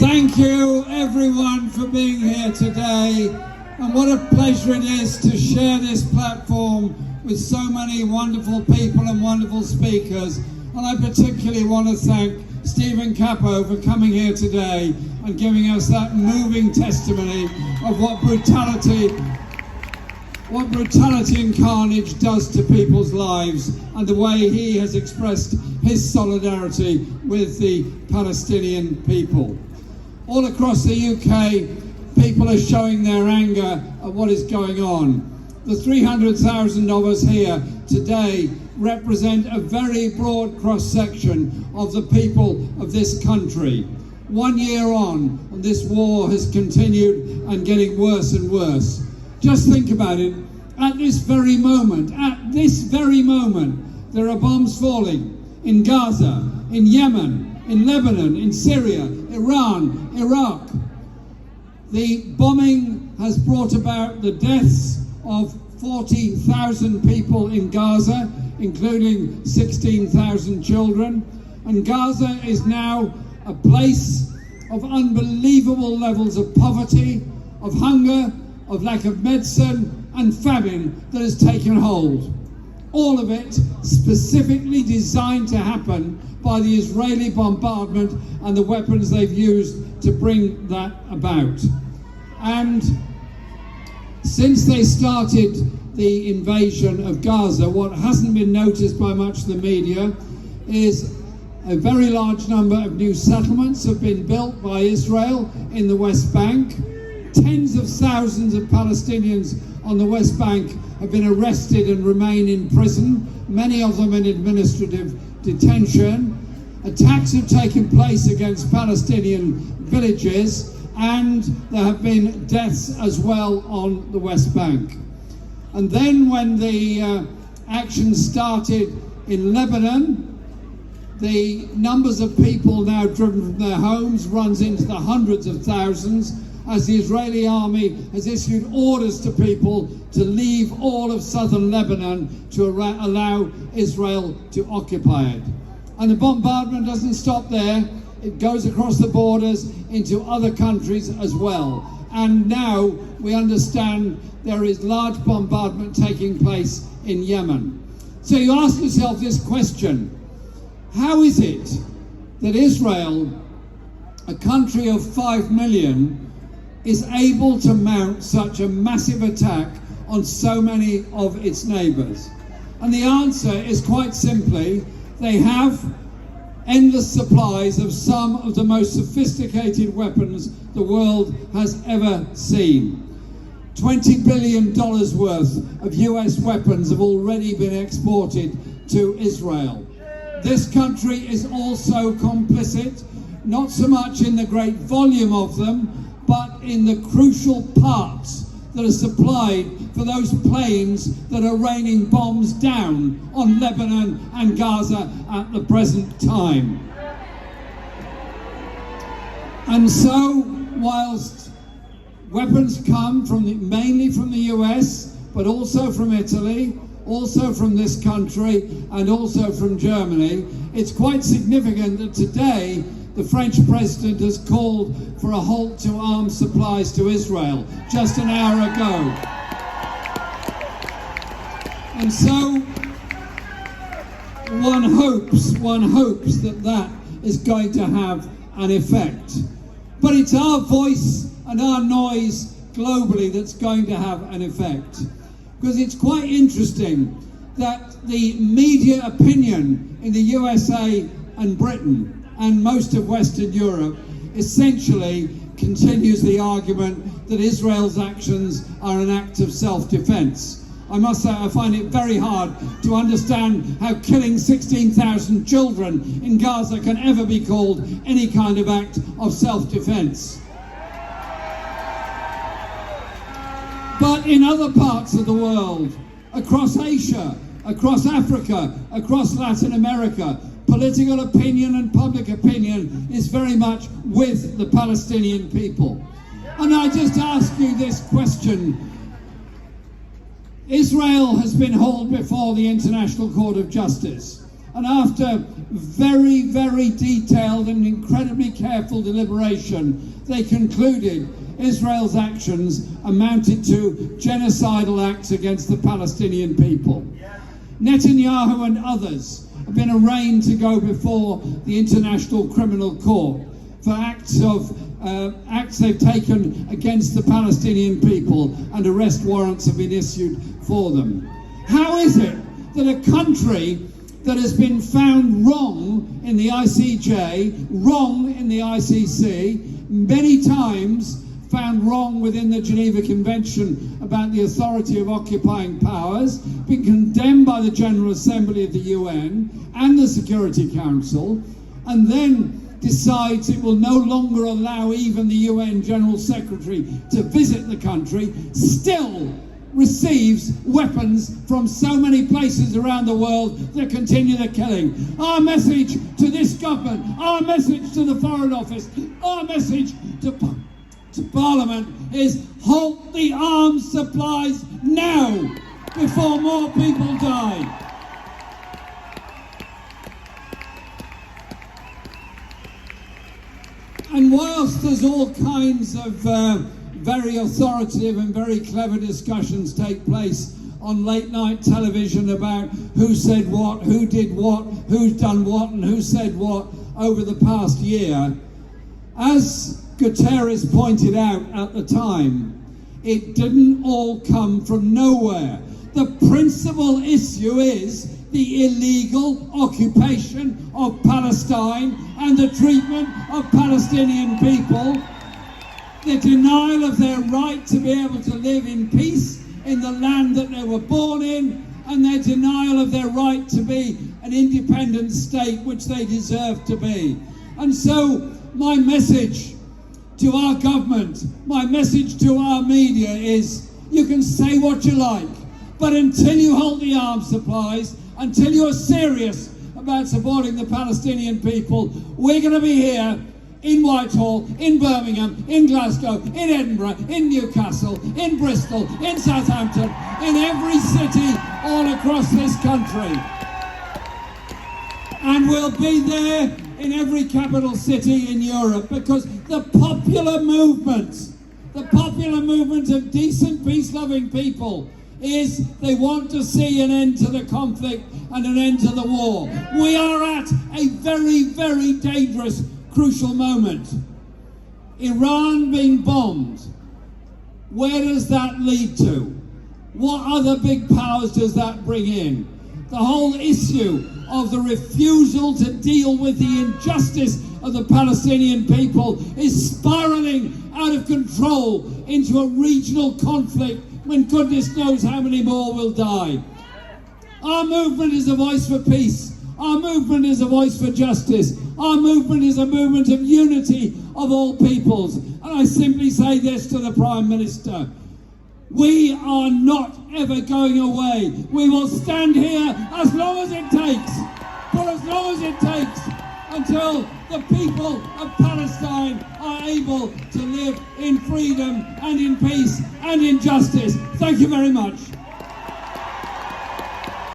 Thank you everyone for being here today, and what a pleasure it is to share this platform with so many wonderful people and wonderful speakers. And I particularly want to thank Stephen Capo for coming here today and giving us that moving testimony of what brutality and carnage does to people's lives, and the way he has expressed his solidarity with the Palestinian people. All across the UK, people are showing their anger at what is going on. The 300,000 of us here today represent a very broad cross-section of the people of this country. 1 year on, and this war has continued and getting worse and worse. Just think about it. At this very moment, there are bombs falling in Gaza, in Yemen, in Lebanon, in Syria, Iran, Iraq. The bombing has brought about the deaths of 40,000 people in Gaza, including 16,000 children. And Gaza is now a place of unbelievable levels of poverty, of hunger, of lack of medicine and famine that has taken hold. All of it specifically designed to happen by the Israeli bombardment and the weapons they've used to bring that about. And since they started the invasion of Gaza, what hasn't been noticed by much of the media is a very large number of new settlements have been built by Israel in the West Bank. Tens of thousands of Palestinians on the West Bank have been arrested and remain in prison, many of them in administrative detention. Attacks have taken place against Palestinian villages, and there have been deaths as well on the West Bank. And then when the action started in Lebanon, the numbers of people now driven from their homes runs into the hundreds of thousands, as the Israeli army has issued orders to people to leave all of southern Lebanon to allow Israel to occupy it. And the bombardment doesn't stop there. It goes across the borders into other countries as well. And now we understand there is large bombardment taking place in Yemen. So you ask yourself this question: how is it that Israel, a country of 5 million, is able to mount such a massive attack on so many of its neighbours? And the answer is quite simply, they have endless supplies of some of the most sophisticated weapons the world has ever seen. $20 billion worth of US weapons have already been exported to Israel. This country is also complicit, not so much in the great volume of them, but in the crucial parts that are supplied for those planes that are raining bombs down on Lebanon and Gaza at the present time. And so, whilst weapons come mainly from the US, but also from Italy, also from this country, and also from Germany, it's quite significant that today the French president has called for a halt to arms supplies to Israel just an hour ago. And so one hopes that that is going to have an effect. But it's our voice and our noise globally that's going to have an effect. Because it's quite interesting that the media opinion in the USA and Britain and most of Western Europe essentially continues the argument that Israel's actions are an act of self-defense. I must say, I find it very hard to understand how killing 16,000 children in Gaza can ever be called any kind of act of self-defense. But in other parts of the world, across Asia, across Africa, across Latin America, political opinion and public opinion is very much with the Palestinian people. And I just ask you this question. Israel has been hauled before the International Court of Justice. And after very, very detailed and incredibly careful deliberation, they concluded Israel's actions amounted to genocidal acts against the Palestinian people. Netanyahu and others have been arraigned to go before the International Criminal Court for acts they've taken against the Palestinian people, and arrest warrants have been issued for them. How is it that a country that has been found wrong in the ICJ, wrong in the ICC, many times found wrong within the Geneva Convention about the authority of occupying powers, been condemned by the General Assembly of the UN and the Security Council, and then decides it will no longer allow even the UN General Secretary to visit the country, still receives weapons from so many places around the world that continue the killing. Our message to this government, our message to the Foreign Office, our message to Parliament is halt the arms supplies now before more people die. And whilst there's all kinds of very authoritative and very clever discussions take place on late night television about who said what, who did what, who's done what, and who said what over the past year, as Guterres pointed out at the time, it didn't all come from nowhere. The principal issue is the illegal occupation of Palestine and the treatment of Palestinian people, the denial of their right to be able to live in peace in the land that they were born in, and their denial of their right to be an independent state which they deserve to be. And so my message to our government, my message to our media is, you can say what you like, but until you halt the arms supplies, until you're serious about supporting the Palestinian people, we're going to be here in Whitehall, in Birmingham, in Glasgow, in Edinburgh, in Newcastle, in Bristol, in Southampton, in every city all across this country. And we'll be there in every capital city in Europe, because the popular movement of decent, peace-loving people is they want to see an end to the conflict and an end to the war. We are at a very, very dangerous, crucial moment. Iran being bombed, where does that lead to? What other big powers does that bring in? The whole issue of the refusal to deal with the injustice of the Palestinian people is spiraling out of control into a regional conflict when goodness knows how many more will die. Our movement is a voice for peace. Our movement is a voice for justice. Our movement is a movement of unity of all peoples. And I simply say this to the Prime Minister: we are not ever going away. We will stand here as long as it takes, for as long as it takes, until the people of Palestine are able to live in freedom and in peace and in justice. Thank you very much.